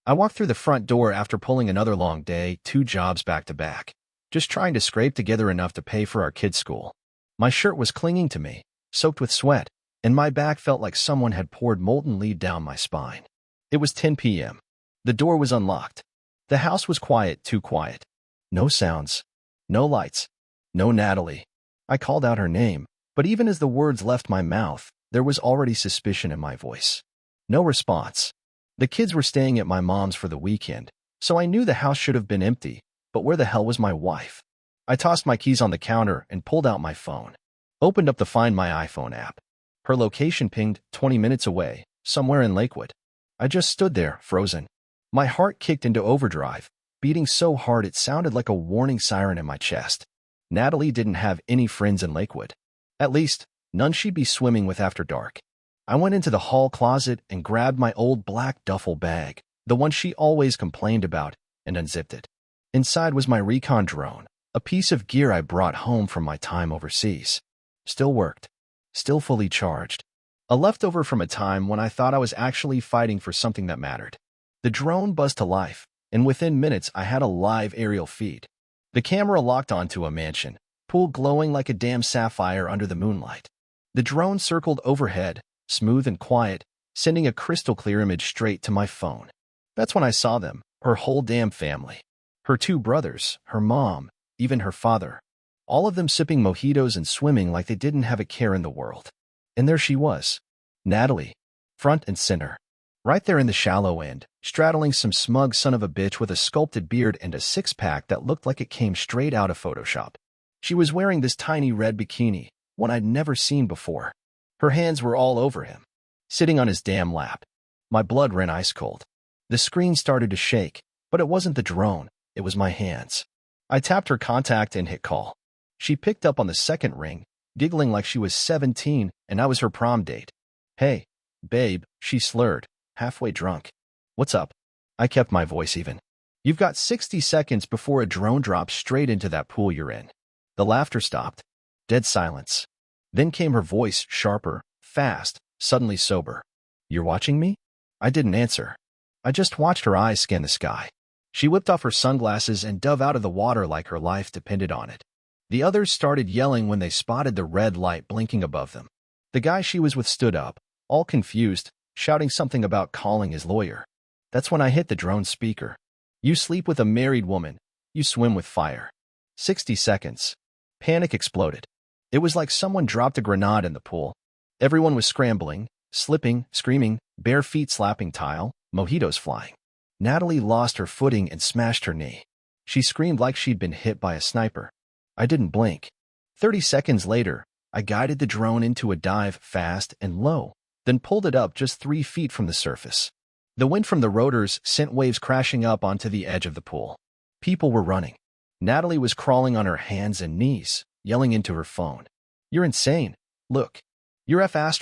I walked through the front door after pulling another long day, 2 jobs back to back, just trying to scrape together enough to pay for our kids' school. My shirt was clinging to me, soaked with sweat, and my back felt like someone had poured molten lead down my spine. It was 10 p.m. The door was unlocked. The house was quiet, too quiet. No sounds. No lights. No Natalie. I called out her name, but even as the words left my mouth, there was already suspicion in my voice. No response. The kids were staying at my mom's for the weekend, so I knew the house should have been empty, but where the hell was my wife? I tossed my keys on the counter and pulled out my phone. Opened up the Find My iPhone app. Her location pinged 20 minutes away, somewhere in Lakewood. I just stood there, frozen. My heart kicked into overdrive, beating so hard it sounded like a warning siren in my chest. Natalie didn't have any friends in Lakewood. At least, none she'd be swimming with after dark. I went into the hall closet and grabbed my old black duffel bag, the one she always complained about, and unzipped it. Inside was my recon drone, a piece of gear I brought home from my time overseas. Still worked. Still fully charged. A leftover from a time when I thought I was actually fighting for something that mattered. The drone buzzed to life, and within minutes I had a live aerial feed. The camera locked onto a mansion, pool glowing like a damn sapphire under the moonlight. The drone circled overhead, smooth and quiet, sending a crystal-clear image straight to my phone. That's when I saw them, her whole damn family. Her 2 brothers, her mom, even her father. All of them sipping mojitos and swimming like they didn't have a care in the world. And there she was, Natalie, front and center. Right there in the shallow end, straddling some smug son of a bitch with a sculpted beard and a six-pack that looked like it came straight out of Photoshop. She was wearing this tiny red bikini, one I'd never seen before. Her hands were all over him, sitting on his damn lap. My blood ran ice cold. The screen started to shake, but it wasn't the drone, it was my hands. I tapped her contact and hit call. She picked up on the second ring, giggling like she was 17 and I was her prom date. "Hey, babe," she slurred, halfway drunk. "What's up?" I kept my voice even. "You've got 60 seconds before a drone drops straight into that pool you're in." The laughter stopped. Dead silence. Then came her voice, sharper, fast, suddenly sober. "You're watching me?" I didn't answer. I just watched her eyes scan the sky. She whipped off her sunglasses and dove out of the water like her life depended on it. The others started yelling when they spotted the red light blinking above them. The guy she was with stood up, all confused, shouting something about calling his lawyer. That's when I hit the drone speaker. "You sleep with a married woman. You swim with fire." 60 seconds. Panic exploded. It was like someone dropped a grenade in the pool. Everyone was scrambling, slipping, screaming, bare feet slapping tile, mojitos flying. Natalie lost her footing and smashed her knee. She screamed like she'd been hit by a sniper. I didn't blink. 30 seconds later, I guided the drone into a dive fast and low, then pulled it up just 3 feet from the surface. The wind from the rotors sent waves crashing up onto the edge of the pool. People were running. Natalie was crawling on her hands and knees, yelling into her phone. "You're insane. Look. You're F***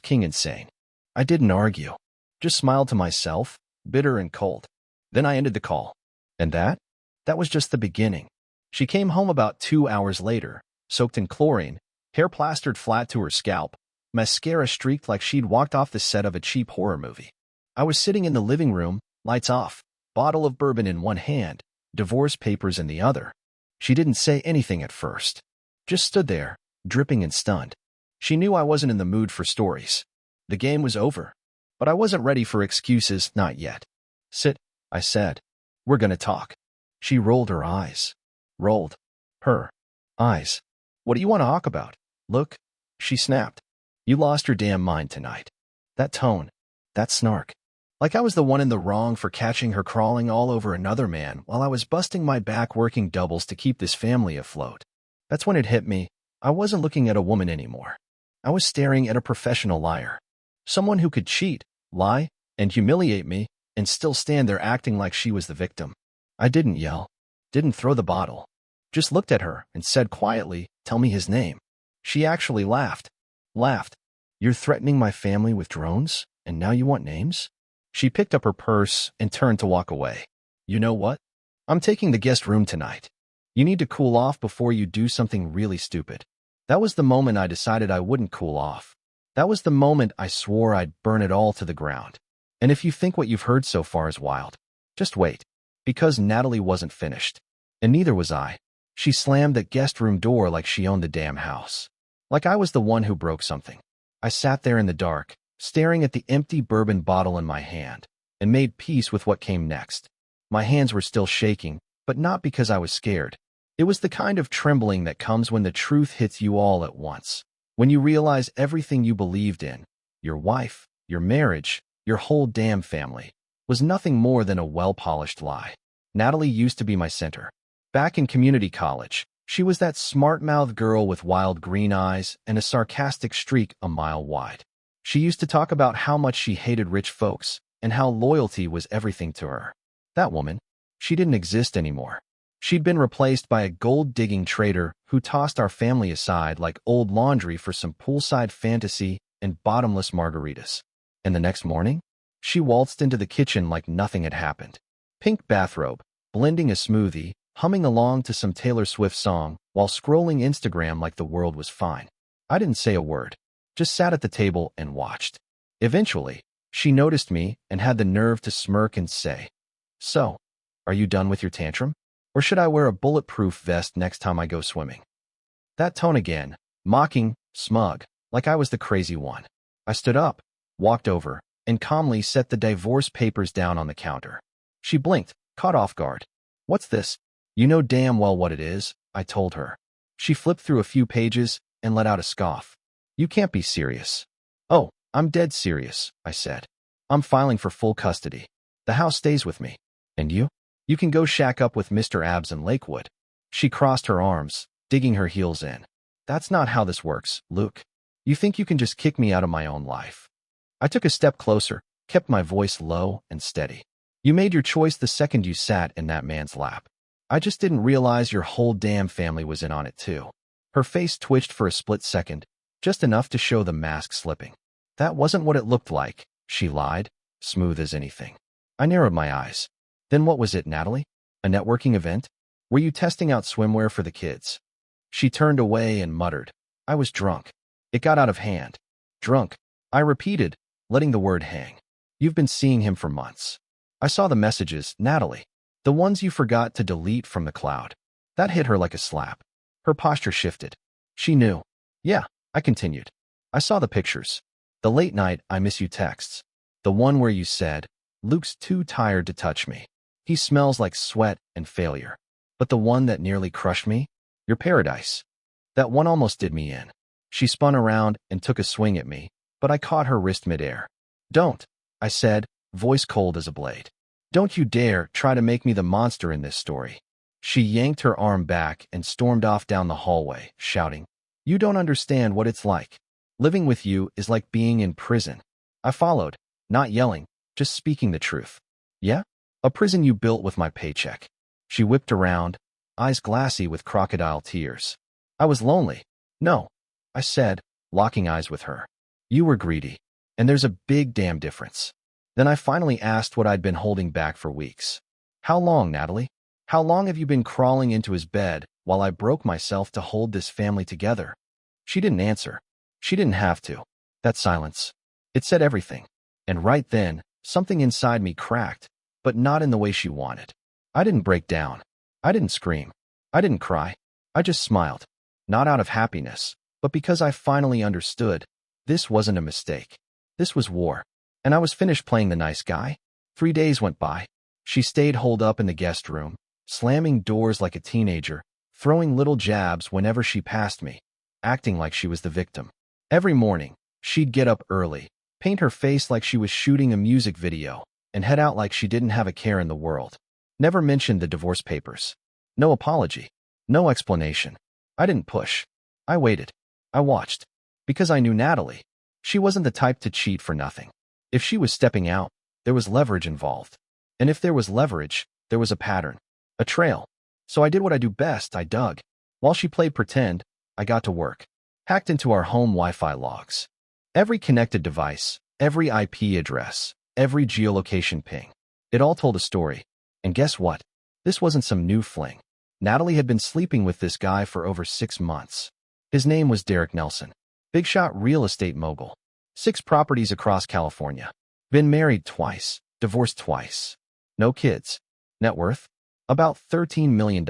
king insane." I didn't argue. Just smiled to myself, bitter and cold. Then I ended the call. And that was just the beginning. She came home about 2 hours later, soaked in chlorine, hair plastered flat to her scalp, mascara streaked like she'd walked off the set of a cheap horror movie. I was sitting in the living room, lights off, bottle of bourbon in one hand, divorce papers in the other. She didn't say anything at first. Just stood there, dripping and stunned. She knew I wasn't in the mood for stories. The game was over. But I wasn't ready for excuses, not yet. "Sit," I said. "We're gonna talk." She rolled her eyes. Rolled. Her eyes. "What do you want to talk about?" "Look," she snapped. "You lost your damn mind tonight." That tone. That snark. Like I was the one in the wrong for catching her crawling all over another man while I was busting my back working doubles to keep this family afloat. That's when it hit me. I wasn't looking at a woman anymore. I was staring at a professional liar. Someone who could cheat, lie, and humiliate me, and still stand there acting like she was the victim. I didn't yell. Didn't throw the bottle. Just looked at her and said quietly, "Tell me his name." She actually laughed. Laughed. "You're threatening my family with drones, and now you want names?" She picked up her purse and turned to walk away. "You know what? I'm taking the guest room tonight. You need to cool off before you do something really stupid." That was the moment I decided I wouldn't cool off. That was the moment I swore I'd burn it all to the ground. And if you think what you've heard so far is wild, just wait. Because Natalie wasn't finished. And neither was I. She slammed that guest room door like she owned the damn house. Like I was the one who broke something. I sat there in the dark, staring at the empty bourbon bottle in my hand, and made peace with what came next. My hands were still shaking, but not because I was scared. It was the kind of trembling that comes when the truth hits you all at once. When you realize everything you believed in, your wife, your marriage, your whole damn family, was nothing more than a well-polished lie. Natalie used to be my center. Back in community college, she was that smart-mouthed girl with wild green eyes and a sarcastic streak a mile wide. She used to talk about how much she hated rich folks and how loyalty was everything to her. That woman, she didn't exist anymore. She'd been replaced by a gold-digging trader who tossed our family aside like old laundry for some poolside fantasy and bottomless margaritas. And the next morning, she waltzed into the kitchen like nothing had happened. Pink bathrobe, blending a smoothie, humming along to some Taylor Swift song while scrolling Instagram like the world was fine. I didn't say a word, just sat at the table and watched. Eventually, she noticed me and had the nerve to smirk and say, "So, are you done with your tantrum? Or should I wear a bulletproof vest next time I go swimming?" That tone again, mocking, smug, like I was the crazy one. I stood up, walked over, and calmly set the divorce papers down on the counter. She blinked, caught off guard. "What's this?" "You know damn well what it is," I told her. She flipped through a few pages and let out a scoff. "You can't be serious." "Oh, I'm dead serious," I said. "I'm filing for full custody. The house stays with me. And you? You can go shack up with Mr. Abs in Lakewood." She crossed her arms, digging her heels in. "That's not how this works, Luke. You think you can just kick me out of my own life." I took a step closer, kept my voice low and steady. "You made your choice the second you sat in that man's lap. I just didn't realize your whole damn family was in on it too." Her face twitched for a split second, just enough to show the mask slipping. "That wasn't what it looked like," she lied, smooth as anything. I narrowed my eyes. "Then what was it, Natalie? A networking event? Were you testing out swimwear for the kids?" She turned away and muttered, "I was drunk. It got out of hand." "Drunk," I repeated, letting the word hang. "You've been seeing him for months." "I saw the messages, Natalie. The ones you forgot to delete from the cloud." That hit her like a slap. Her posture shifted. She knew. "Yeah," I continued. "I saw the pictures. The late night I miss you texts. The one where you said, 'Luke's too tired to touch me. He smells like sweat and failure.' But the one that nearly crushed me? Your paradise. That one almost did me in." She spun around and took a swing at me, but I caught her wrist midair. "Don't," I said, voice cold as a blade. "Don't you dare try to make me the monster in this story." She yanked her arm back and stormed off down the hallway, shouting, "You don't understand what it's like. Living with you is like being in prison." I followed, not yelling, just speaking the truth. "Yeah? A prison you built with my paycheck." She whipped around, eyes glassy with crocodile tears. "I was lonely." "No," I said, locking eyes with her. "You were greedy. And there's a big damn difference." Then I finally asked what I'd been holding back for weeks. "How long, Natalie? How long have you been crawling into his bed while I broke myself to hold this family together?" She didn't answer. She didn't have to. That silence. It said everything. And right then, something inside me cracked, but not in the way she wanted. I didn't break down. I didn't scream. I didn't cry. I just smiled. Not out of happiness, but because I finally understood. This wasn't a mistake. This was war. And I was finished playing the nice guy. 3 days went by. She stayed holed up in the guest room, slamming doors like a teenager, throwing little jabs whenever she passed me, acting like she was the victim. Every morning, she'd get up early, paint her face like she was shooting a music video, and head out like she didn't have a care in the world. Never mentioned the divorce papers. No apology. No explanation. I didn't push. I waited. I watched. Because I knew Natalie. She wasn't the type to cheat for nothing. If she was stepping out, there was leverage involved. And if there was leverage, there was a pattern. A trail. So I did what I do best, I dug. While she played pretend, I got to work. Hacked into our home Wi-Fi logs. Every connected device, every IP address, every geolocation ping. It all told a story. And guess what? This wasn't some new fling. Natalie had been sleeping with this guy for over 6 months. His name was Derek Nelson. Big shot real estate mogul. 6 properties across California. Been married twice, divorced twice. No kids. Net worth? About $13 million.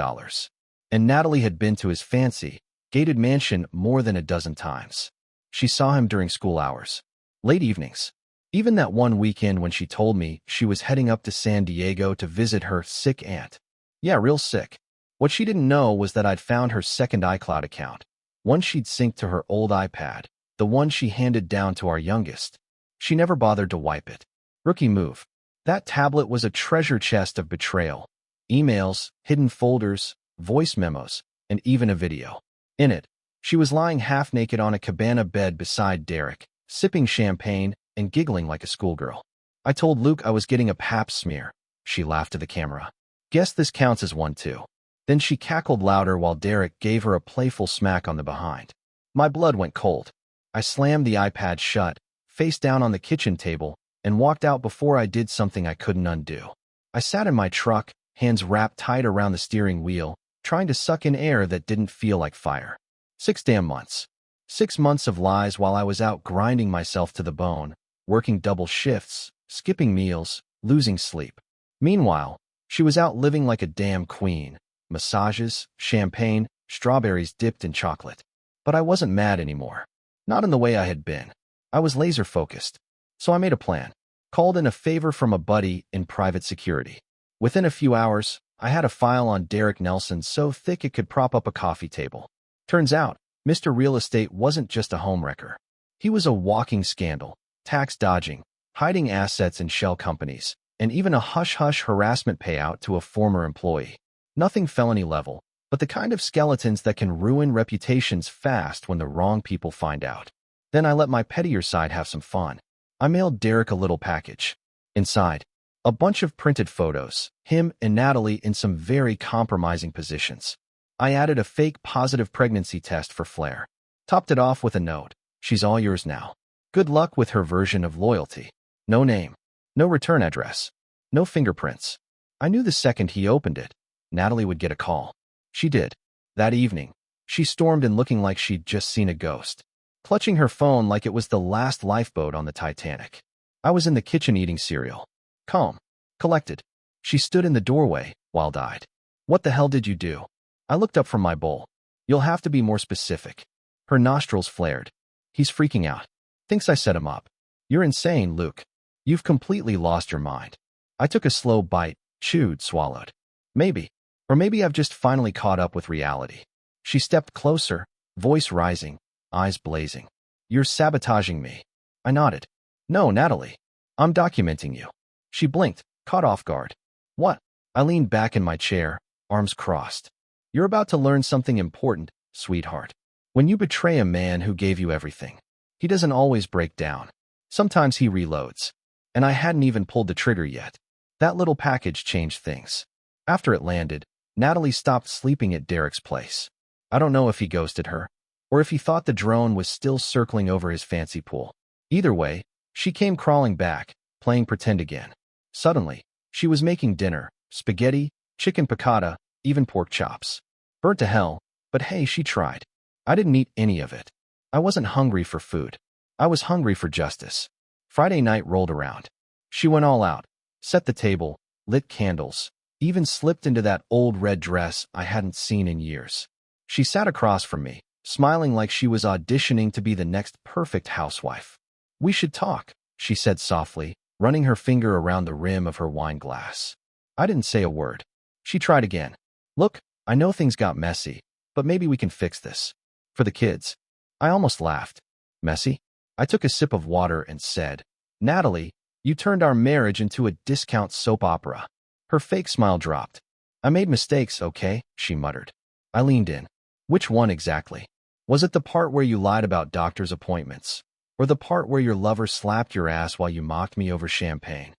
And Natalie had been to his fancy, gated mansion more than a dozen times. She saw him during school hours. Late evenings. Even that one weekend when she told me she was heading up to San Diego to visit her sick aunt. Yeah, real sick. What she didn't know was that I'd found her second iCloud account. One she'd synced to her old iPad, the one she handed down to our youngest. She never bothered to wipe it. Rookie move. That tablet was a treasure chest of betrayal. Emails, hidden folders, voice memos, and even a video. In it, she was lying half-naked on a cabana bed beside Derek, sipping champagne and giggling like a schoolgirl. I told Luke I was getting a pap smear. She laughed to the camera. Guess this counts as one too. Then she cackled louder while Derek gave her a playful smack on the behind. My blood went cold. I slammed the iPad shut, face down on the kitchen table, and walked out before I did something I couldn't undo. I sat in my truck, hands wrapped tight around the steering wheel, trying to suck in air that didn't feel like fire. 6 damn months. 6 months of lies while I was out grinding myself to the bone, working double shifts, skipping meals, losing sleep. Meanwhile, she was out living like a damn queen. Massages, champagne, strawberries dipped in chocolate. But I wasn't mad anymore. Not in the way I had been. I was laser-focused. So I made a plan. Called in a favor from a buddy in private security. Within a few hours, I had a file on Derek Nelson so thick it could prop up a coffee table. Turns out, Mr. Real Estate wasn't just a homewrecker. He was a walking scandal, tax dodging, hiding assets in shell companies, and even a hush-hush harassment payout to a former employee. Nothing felony level, but the kind of skeletons that can ruin reputations fast when the wrong people find out. Then I let my pettier side have some fun. I mailed Derek a little package. Inside, a bunch of printed photos, him and Natalie in some very compromising positions. I added a fake positive pregnancy test for flair. Topped it off with a note. She's all yours now. Good luck with her version of loyalty. No name. No return address. No fingerprints. I knew the second he opened it, Natalie would get a call. She did. That evening, she stormed in looking like she'd just seen a ghost, clutching her phone like it was the last lifeboat on the Titanic. I was in the kitchen eating cereal. Calm. Collected. She stood in the doorway, wild-eyed. What the hell did you do? I looked up from my bowl. You'll have to be more specific. Her nostrils flared. He's freaking out. Thinks I set him up. You're insane, Luke. You've completely lost your mind. I took a slow bite, chewed, swallowed. Maybe. Or maybe I've just finally caught up with reality. She stepped closer, voice rising, eyes blazing. You're sabotaging me. I nodded. No, Natalie. I'm documenting you. She blinked, caught off guard. What? I leaned back in my chair, arms crossed. You're about to learn something important, sweetheart. When you betray a man who gave you everything, he doesn't always break down. Sometimes he reloads. And I hadn't even pulled the trigger yet. That little package changed things. After it landed, Natalie stopped sleeping at Derek's place. I don't know if he ghosted her, or if he thought the drone was still circling over his fancy pool. Either way, she came crawling back, playing pretend again. Suddenly, she was making dinner, spaghetti, chicken piccata, even pork chops. Burnt to hell, but hey, she tried. I didn't eat any of it. I wasn't hungry for food. I was hungry for justice. Friday night rolled around. She went all out, set the table, lit candles, even slipped into that old red dress I hadn't seen in years. She sat across from me, smiling like she was auditioning to be the next perfect housewife. We should talk, she said softly, running her finger around the rim of her wine glass. I didn't say a word. She tried again. Look, I know things got messy, but maybe we can fix this. For the kids. I almost laughed. Messy? I took a sip of water and said, Natalie, you turned our marriage into a discount soap opera. Her fake smile dropped. I made mistakes, okay? She muttered. I leaned in. Which one exactly? Was it the part where you lied about doctor's appointments? Or the part where your lover slapped your ass while you mocked me over champagne?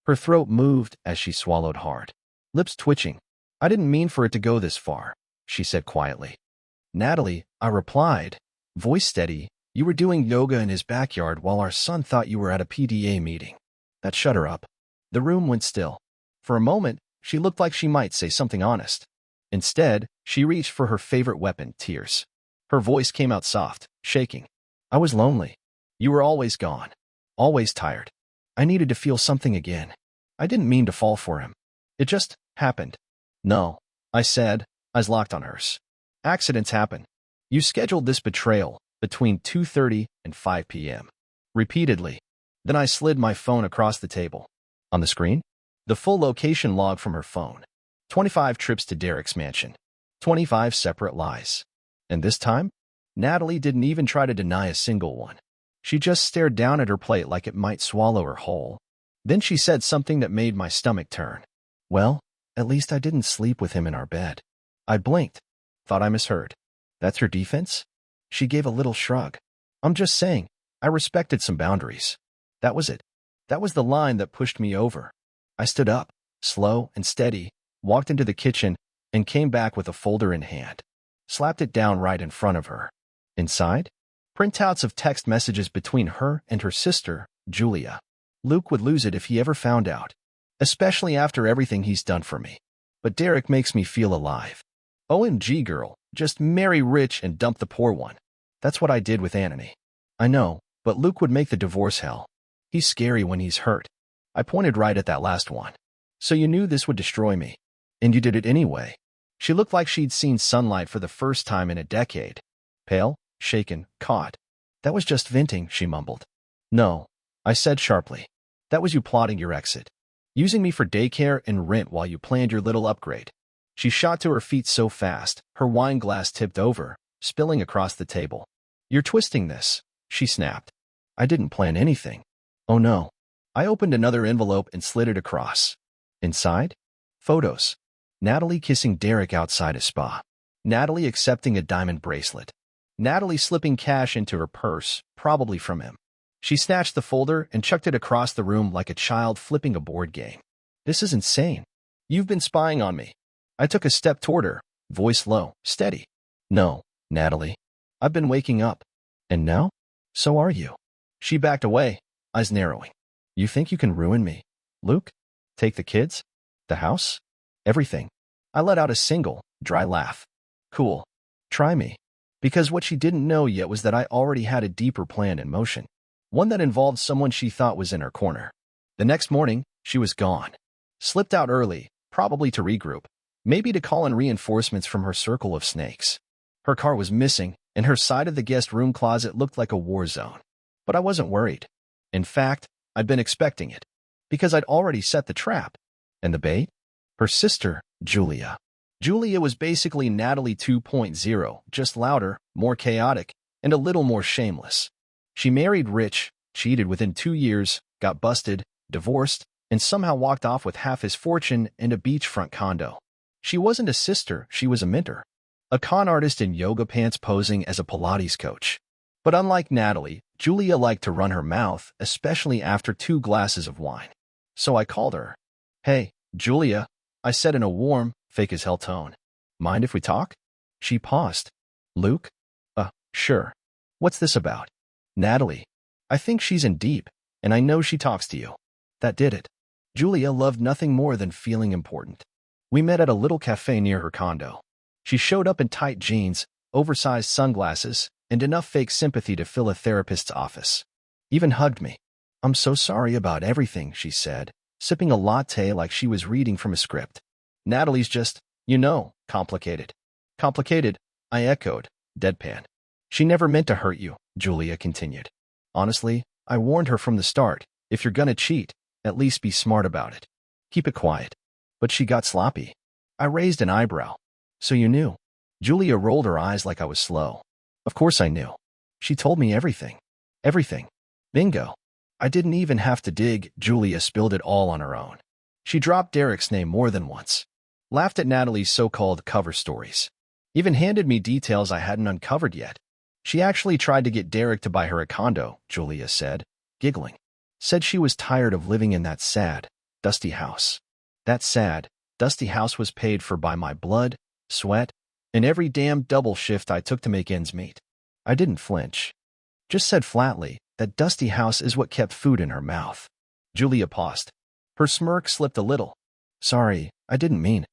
Her throat moved as she swallowed hard. Lips twitching. I didn't mean for it to go this far, she said quietly. Natalie, I replied, voice steady, you were doing yoga in his backyard while our son thought you were at a PTA meeting. That shut her up. The room went still. For a moment, she looked like she might say something honest. Instead, she reached for her favorite weapon, tears. Her voice came out soft, shaking. I was lonely. You were always gone. Always tired. I needed to feel something again. I didn't mean to fall for him. It just happened. No, I said, eyes locked on hers. Accidents happen. You scheduled this betrayal between 2:30 and 5 p.m. Repeatedly. Then I slid my phone across the table. On the screen, the full location log from her phone. 25 trips to Derek's mansion. 25 separate lies. And this time, Natalie didn't even try to deny a single one. She just stared down at her plate like it might swallow her whole. Then she said something that made my stomach turn. Well, at least I didn't sleep with him in our bed. I blinked. Thought I misheard. That's her defense? She gave a little shrug. I'm just saying, I respected some boundaries. That was it. That was the line that pushed me over. I stood up, slow and steady, walked into the kitchen, and came back with a folder in hand. Slapped it down right in front of her. Inside, printouts of text messages between her and her sister, Julia. Luke would lose it if he ever found out, especially after everything he's done for me. But Derek makes me feel alive. OMG, girl, just marry rich and dump the poor one. That's what I did with Anthony. I know, but Luke would make the divorce hell. He's scary when he's hurt. I pointed right at that last one. So you knew this would destroy me. And you did it anyway. She looked like she'd seen sunlight for the first time in a decade. Pale, shaken, caught. That was just venting, she mumbled. No, I said sharply. That was you plotting your exit. Using me for daycare and rent while you planned your little upgrade. She shot to her feet so fast, her wine glass tipped over, spilling across the table. You're twisting this, she snapped. I didn't plan anything. Oh no. I opened another envelope and slid it across. Inside? Photos. Natalie kissing Derek outside a spa. Natalie accepting a diamond bracelet. Natalie slipping cash into her purse, probably from him. She snatched the folder and chucked it across the room like a child flipping a board game. This is insane. You've been spying on me. I took a step toward her, voice low, steady. No, Natalie. I've been waking up. And now? So are you. She backed away, eyes narrowing. You think you can ruin me, Luke? Take the kids? The house? Everything. I let out a single, dry laugh. Cool. Try me. Because what she didn't know yet was that I already had a deeper plan in motion. One that involved someone she thought was in her corner. The next morning, she was gone. Slipped out early, probably to regroup. Maybe to call in reinforcements from her circle of snakes. Her car was missing, and her side of the guest room closet looked like a war zone. But I wasn't worried. In fact, I'd been expecting it. Because I'd already set the trap. And the bait? Her sister, Julia. Julia was basically Natalie 2.0, just louder, more chaotic, and a little more shameless. She married rich, cheated within 2 years, got busted, divorced, and somehow walked off with half his fortune and a beachfront condo. She wasn't a sister, she was a mentor. A con artist in yoga pants posing as a Pilates coach. But unlike Natalie, Julia liked to run her mouth, especially after 2 glasses of wine. So I called her. Hey, Julia, I said in a warm, fake-as-hell tone. Mind if we talk? She paused. Luke? Sure. What's this about? Natalie. I think she's in deep, and I know she talks to you. That did it. Julia loved nothing more than feeling important. We met at a little cafe near her condo. She showed up in tight jeans, oversized sunglasses, and enough fake sympathy to fill a therapist's office. Even hugged me. I'm so sorry about everything, she said, sipping a latte like she was reading from a script. Natalie's just, complicated. Complicated, I echoed, deadpan. She never meant to hurt you, Julia continued. Honestly, I warned her from the start, if you're gonna cheat, at least be smart about it. Keep it quiet. But she got sloppy. I raised an eyebrow. So you knew. Julia rolled her eyes like I was slow. Of course I knew. She told me everything. Everything. Bingo. I didn't even have to dig, Julia spilled it all on her own. She dropped Derek's name more than once. Laughed at Natalie's so-called cover stories. Even handed me details I hadn't uncovered yet. She actually tried to get Derek to buy her a condo, Julia said, giggling. Said she was tired of living in that sad, dusty house. That sad, dusty house was paid for by my blood, sweat, and every damn double shift I took to make ends meet. I didn't flinch. Just said flatly, that dusty house is what kept food in her mouth. Julia paused. Her smirk slipped a little. Sorry, I didn't mean it.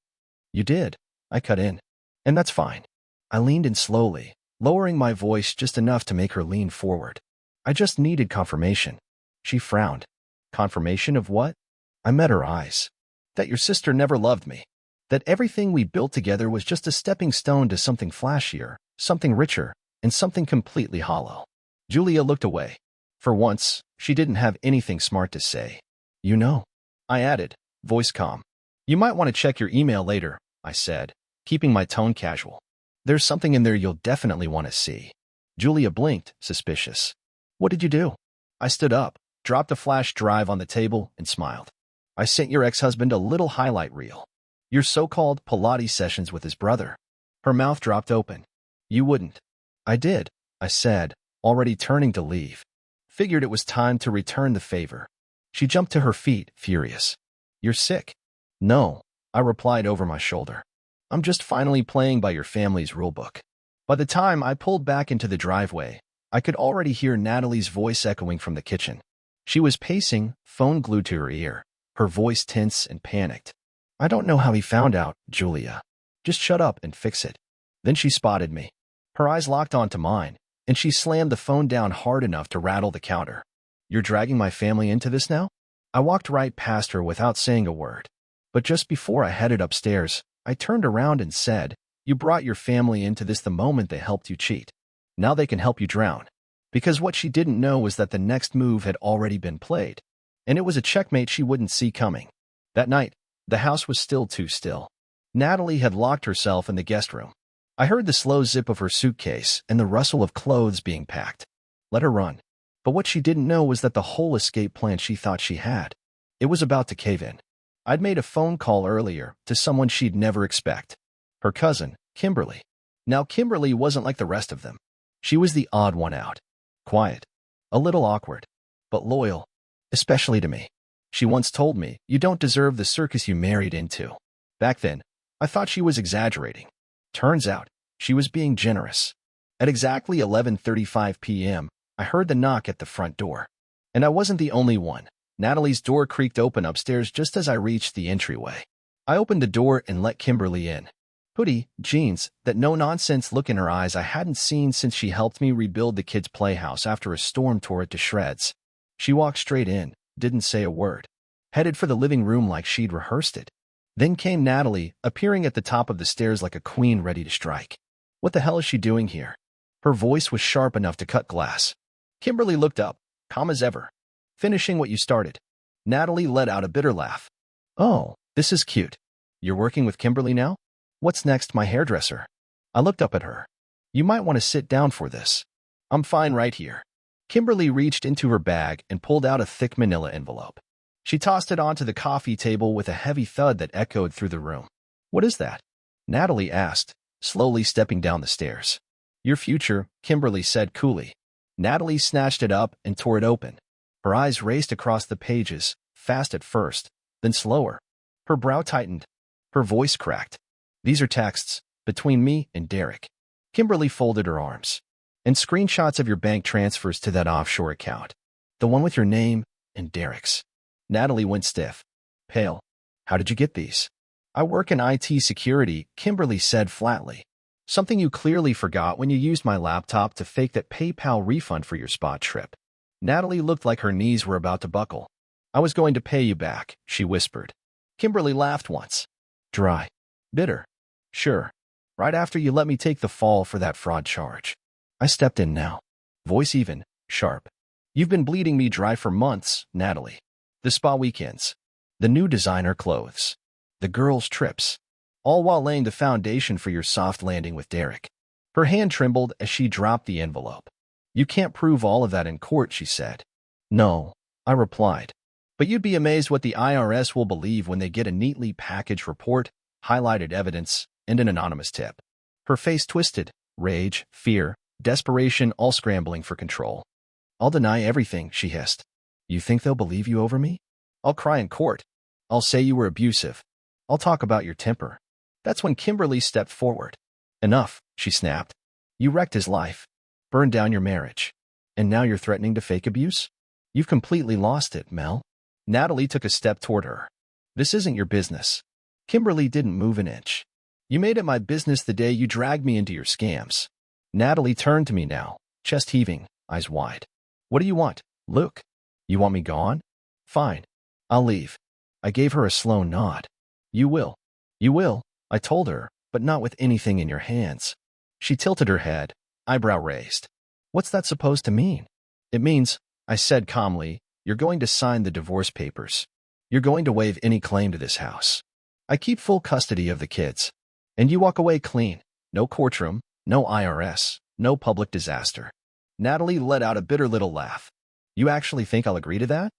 You did. I cut in. And that's fine. I leaned in slowly, lowering my voice just enough to make her lean forward. I just needed confirmation. She frowned. Confirmation of what? I met her eyes. That your sister never loved me. That everything we built together was just a stepping stone to something flashier, something richer, and something completely hollow. Julia looked away. For once, she didn't have anything smart to say. You know, I added, voice calm. You might want to check your email later, I said, keeping my tone casual. There's something in there you'll definitely want to see. Julia blinked, suspicious. What did you do? I stood up, dropped a flash drive on the table, and smiled. I sent your ex-husband a little highlight reel. Your so-called Pilates sessions with his brother. Her mouth dropped open. You wouldn't. I did, I said, already turning to leave. Figured it was time to return the favor. She jumped to her feet, furious. You're sick. No, I replied over my shoulder. I'm just finally playing by your family's rulebook. By the time I pulled back into the driveway, I could already hear Natalie's voice echoing from the kitchen. She was pacing, phone glued to her ear, her voice tense and panicked. I don't know how he found out, Julia. Just shut up and fix it. Then she spotted me. Her eyes locked onto mine, and she slammed the phone down hard enough to rattle the counter. You're dragging my family into this now? I walked right past her without saying a word. But just before I headed upstairs, I turned around and said, You brought your family into this the moment they helped you cheat. Now they can help you drown. Because what she didn't know was that the next move had already been played. And it was a checkmate she wouldn't see coming. That night, the house was still too still. Natalie had locked herself in the guest room. I heard the slow zip of her suitcase and the rustle of clothes being packed. Let her run. But what she didn't know was that the whole escape plan she thought she had, it was about to cave in. I'd made a phone call earlier to someone she'd never expect. Her cousin, Kimberly. Now Kimberly wasn't like the rest of them. She was the odd one out. Quiet. A little awkward. But loyal. Especially to me. She once told me, You don't deserve the circus you married into. Back then, I thought she was exaggerating. Turns out, she was being generous. At exactly 11:35 p.m., I heard the knock at the front door. And I wasn't the only one. Natalie's door creaked open upstairs just as I reached the entryway. I opened the door and let Kimberly in. Hoodie, jeans, that no-nonsense look in her eyes I hadn't seen since she helped me rebuild the kids' playhouse after a storm tore it to shreds. She walked straight in, didn't say a word. Headed for the living room like she'd rehearsed it. Then came Natalie, appearing at the top of the stairs like a queen ready to strike. What the hell is she doing here? Her voice was sharp enough to cut glass. Kimberly looked up, calm as ever. Finishing what you started. Natalie let out a bitter laugh. Oh, this is cute. You're working with Kimberly now? What's next, my hairdresser? I looked up at her. You might want to sit down for this. I'm fine right here. Kimberly reached into her bag and pulled out a thick manila envelope. She tossed it onto the coffee table with a heavy thud that echoed through the room. What is that? Natalie asked, slowly stepping down the stairs. Your future, Kimberly said coolly. Natalie snatched it up and tore it open. Her eyes raced across the pages, fast at first, then slower. Her brow tightened. Her voice cracked. These are texts, between me and Derek. Kimberly folded her arms. And screenshots of your bank transfers to that offshore account. The one with your name and Derek's. Natalie went stiff. Pale. How did you get these? I work in IT security, Kimberly said flatly. Something you clearly forgot when you used my laptop to fake that PayPal refund for your spa trip. Natalie looked like her knees were about to buckle. I was going to pay you back, she whispered. Kimberly laughed once. Dry. Bitter. Sure. Right after you let me take the fall for that fraud charge. I stepped in now. Voice even, sharp. You've been bleeding me dry for months, Natalie. The spa weekends. The new designer clothes. The girls' trips. All while laying the foundation for your soft landing with Derek. Her hand trembled as she dropped the envelope. You can't prove all of that in court, she said. No, I replied. But you'd be amazed what the IRS will believe when they get a neatly packaged report, highlighted evidence, and an anonymous tip. Her face twisted, rage, fear, desperation all scrambling for control. I'll deny everything, she hissed. You think they'll believe you over me? I'll cry in court. I'll say you were abusive. I'll talk about your temper. That's when Kimberly stepped forward. Enough, she snapped. You wrecked his life. Burned down your marriage. And now you're threatening to fake abuse? You've completely lost it, Mel. Natalie took a step toward her. This isn't your business. Kimberly didn't move an inch. You made it my business the day you dragged me into your scams. Natalie turned to me now, chest heaving, eyes wide. What do you want, Luke? You want me gone? Fine. I'll leave. I gave her a slow nod. You will. You will, I told her, but not with anything in your hands. She tilted her head, eyebrow raised. What's that supposed to mean? It means, I said calmly, you're going to sign the divorce papers. You're going to waive any claim to this house. I keep full custody of the kids. And you walk away clean. No courtroom, no IRS, no public disaster. Natalie let out a bitter little laugh. You actually think I'll agree to that?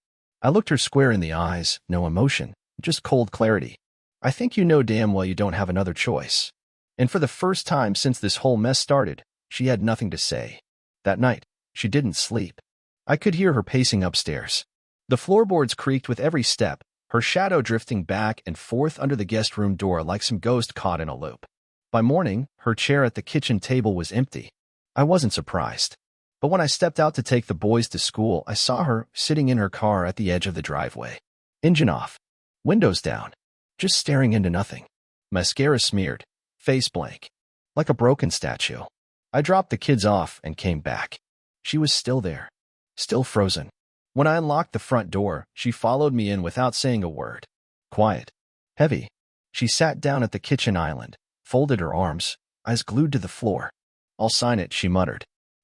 I looked her square in the eyes, no emotion, just cold clarity. I think you know damn well you don't have another choice. And for the first time since this whole mess started, she had nothing to say. That night, she didn't sleep. I could hear her pacing upstairs. The floorboards creaked with every step, her shadow drifting back and forth under the guest room door like some ghost caught in a loop. By morning, her chair at the kitchen table was empty. I wasn't surprised. But when I stepped out to take the boys to school, I saw her sitting in her car at the edge of the driveway. Engine off. Windows down. Just staring into nothing. Mascara smeared. Face blank. Like a broken statue. I dropped the kids off and came back. She was still there. Still frozen. When I unlocked the front door, she followed me in without saying a word. Quiet. Heavy. She sat down at the kitchen island, folded her arms, eyes glued to the floor. I'll sign it, she muttered.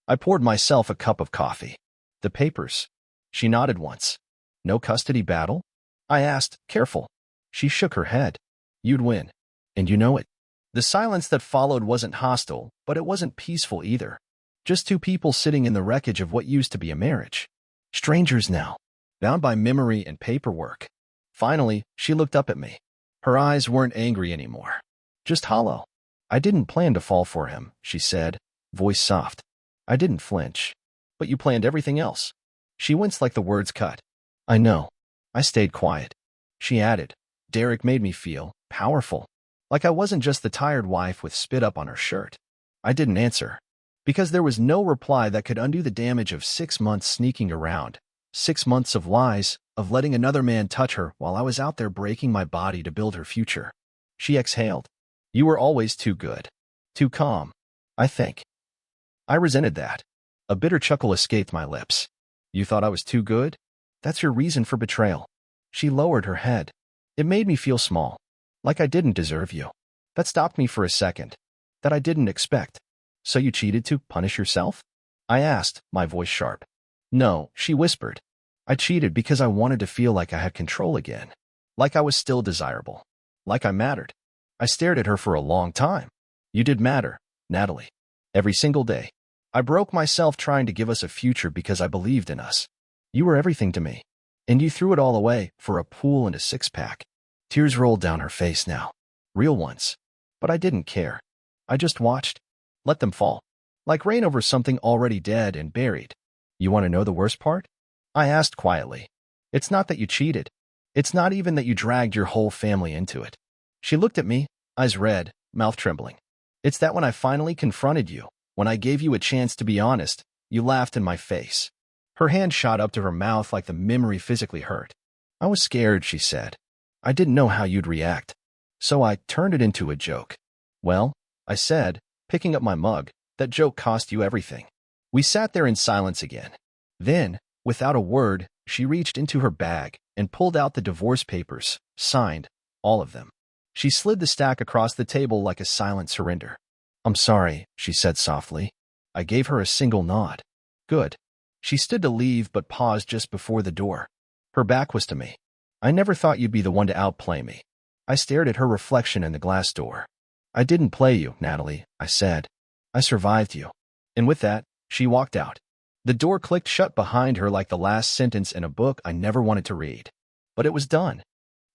I poured myself a cup of coffee. The papers. She nodded once. No custody battle? I asked, careful. She shook her head. You'd win. And you know it. The silence that followed wasn't hostile, but it wasn't peaceful either. Just two people sitting in the wreckage of what used to be a marriage. Strangers now, bound by memory and paperwork. Finally, she looked up at me. Her eyes weren't angry anymore. Just hollow. I didn't plan to fall for him, she said, voice soft. I didn't flinch. But you planned everything else. She winced like the words cut. I know. I stayed quiet. She added, Derek made me feel powerful. Like I wasn't just the tired wife with spit up on her shirt. I didn't answer. Because there was no reply that could undo the damage of 6 months sneaking around. 6 months of lies, of letting another man touch her while I was out there breaking my body to build her future. She exhaled. You were always too good. Too calm. I think. I resented that. A bitter chuckle escaped my lips. You thought I was too good? That's your reason for betrayal. She lowered her head. It made me feel small. Like I didn't deserve you. That stopped me for a second. That I didn't expect. So you cheated to punish yourself? I asked, my voice sharp. No, she whispered. I cheated because I wanted to feel like I had control again. Like I was still desirable. Like I mattered. I stared at her for a long time. You did matter, Natalie. Every single day. I broke myself trying to give us a future because I believed in us. You were everything to me. And you threw it all away for a pool and a six-pack. Tears rolled down her face now. Real ones. But I didn't care. I just watched. Let them fall. Like rain over something already dead and buried. You want to know the worst part? I asked quietly. It's not that you cheated. It's not even that you dragged your whole family into it. She looked at me, eyes red, mouth trembling. It's that when I finally confronted you, when I gave you a chance to be honest, you laughed in my face. Her hand shot up to her mouth like the memory physically hurt. I was scared, she said. I didn't know how you'd react. So I turned it into a joke. Well, I said, picking up my mug, that joke cost you everything. We sat there in silence again. Then, without a word, she reached into her bag and pulled out the divorce papers, signed, all of them. She slid the stack across the table like a silent surrender. I'm sorry, she said softly. I gave her a single nod. Good. She stood to leave but paused just before the door. Her back was to me. I never thought you'd be the one to outplay me. I stared at her reflection in the glass door. I didn't play you, Natalie, I said. I survived you. And with that, she walked out. The door clicked shut behind her like the last sentence in a book I never wanted to read. But it was done.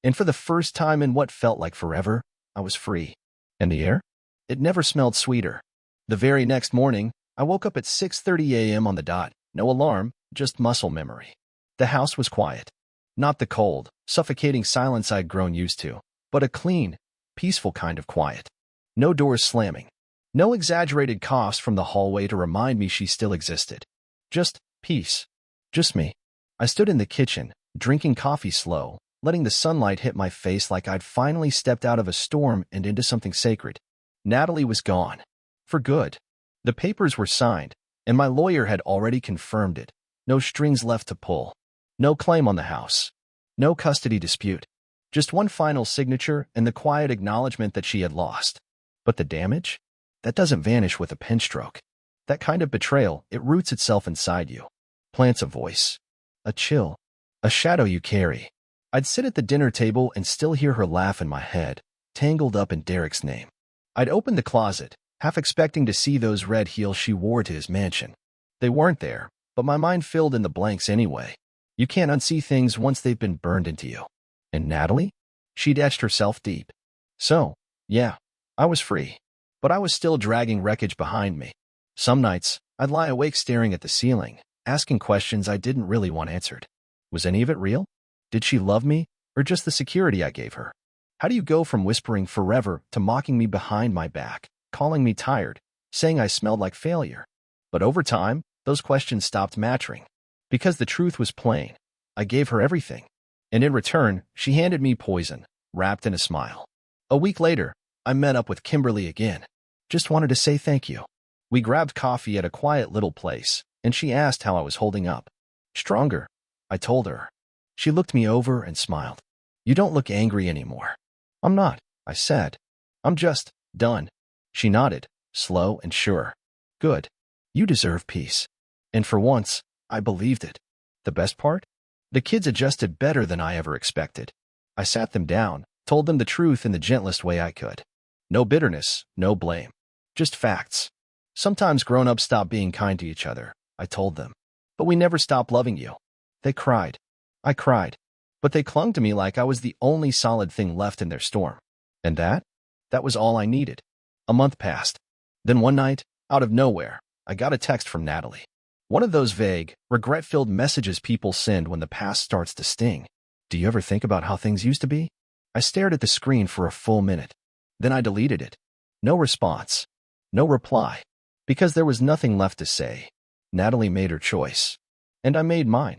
And for the first time in what felt like forever, I was free. And the air? It never smelled sweeter. The very next morning, I woke up at 6:30 a.m. on the dot. No alarm, just muscle memory. The house was quiet. Not the cold, suffocating silence I'd grown used to, but a clean, peaceful kind of quiet. No doors slamming. No exaggerated coughs from the hallway to remind me she still existed. Just peace. Just me. I stood in the kitchen, drinking coffee slow, letting the sunlight hit my face like I'd finally stepped out of a storm and into something sacred. Natalie was gone. For good. The papers were signed, and my lawyer had already confirmed it. No strings left to pull. No claim on the house. No custody dispute. Just one final signature and the quiet acknowledgement that she had lost. But the damage? That doesn't vanish with a pen stroke. That kind of betrayal, it roots itself inside you. Plants a voice. A chill. A shadow you carry. I'd sit at the dinner table and still hear her laugh in my head, tangled up in Derek's name. I'd open the closet, half expecting to see those red heels she wore to his mansion. They weren't there, but my mind filled in the blanks anyway. You can't unsee things once they've been burned into you. And Natalie? She'd etched herself deep. So, yeah, I was free. But I was still dragging wreckage behind me. Some nights, I'd lie awake staring at the ceiling, asking questions I didn't really want answered. Was any of it real? Did she love me, or just the security I gave her? How do you go from whispering forever to mocking me behind my back, calling me tired, saying I smelled like failure? But over time, those questions stopped mattering. Because the truth was plain. I gave her everything. And in return, she handed me poison, wrapped in a smile. A week later, I met up with Kimberly again. Just wanted to say thank you. We grabbed coffee at a quiet little place, and she asked how I was holding up. Stronger, I told her. She looked me over and smiled. You don't look angry anymore. I'm not, I said. I'm just done. She nodded, slow and sure. Good. You deserve peace. And for once, I believed it. The best part? The kids adjusted better than I ever expected. I sat them down, told them the truth in the gentlest way I could. No bitterness, no blame. Just facts. Sometimes grown-ups stop being kind to each other, I told them. But we never stop loving you. They cried. I cried. But they clung to me like I was the only solid thing left in their storm. And that was all I needed. A month passed. Then one night, out of nowhere, I got a text from Natalie. One of those vague, regret-filled messages people send when the past starts to sting. Do you ever think about how things used to be? I stared at the screen for a full minute. Then I deleted it. No response. No reply. Because there was nothing left to say. Natalie made her choice. And I made mine.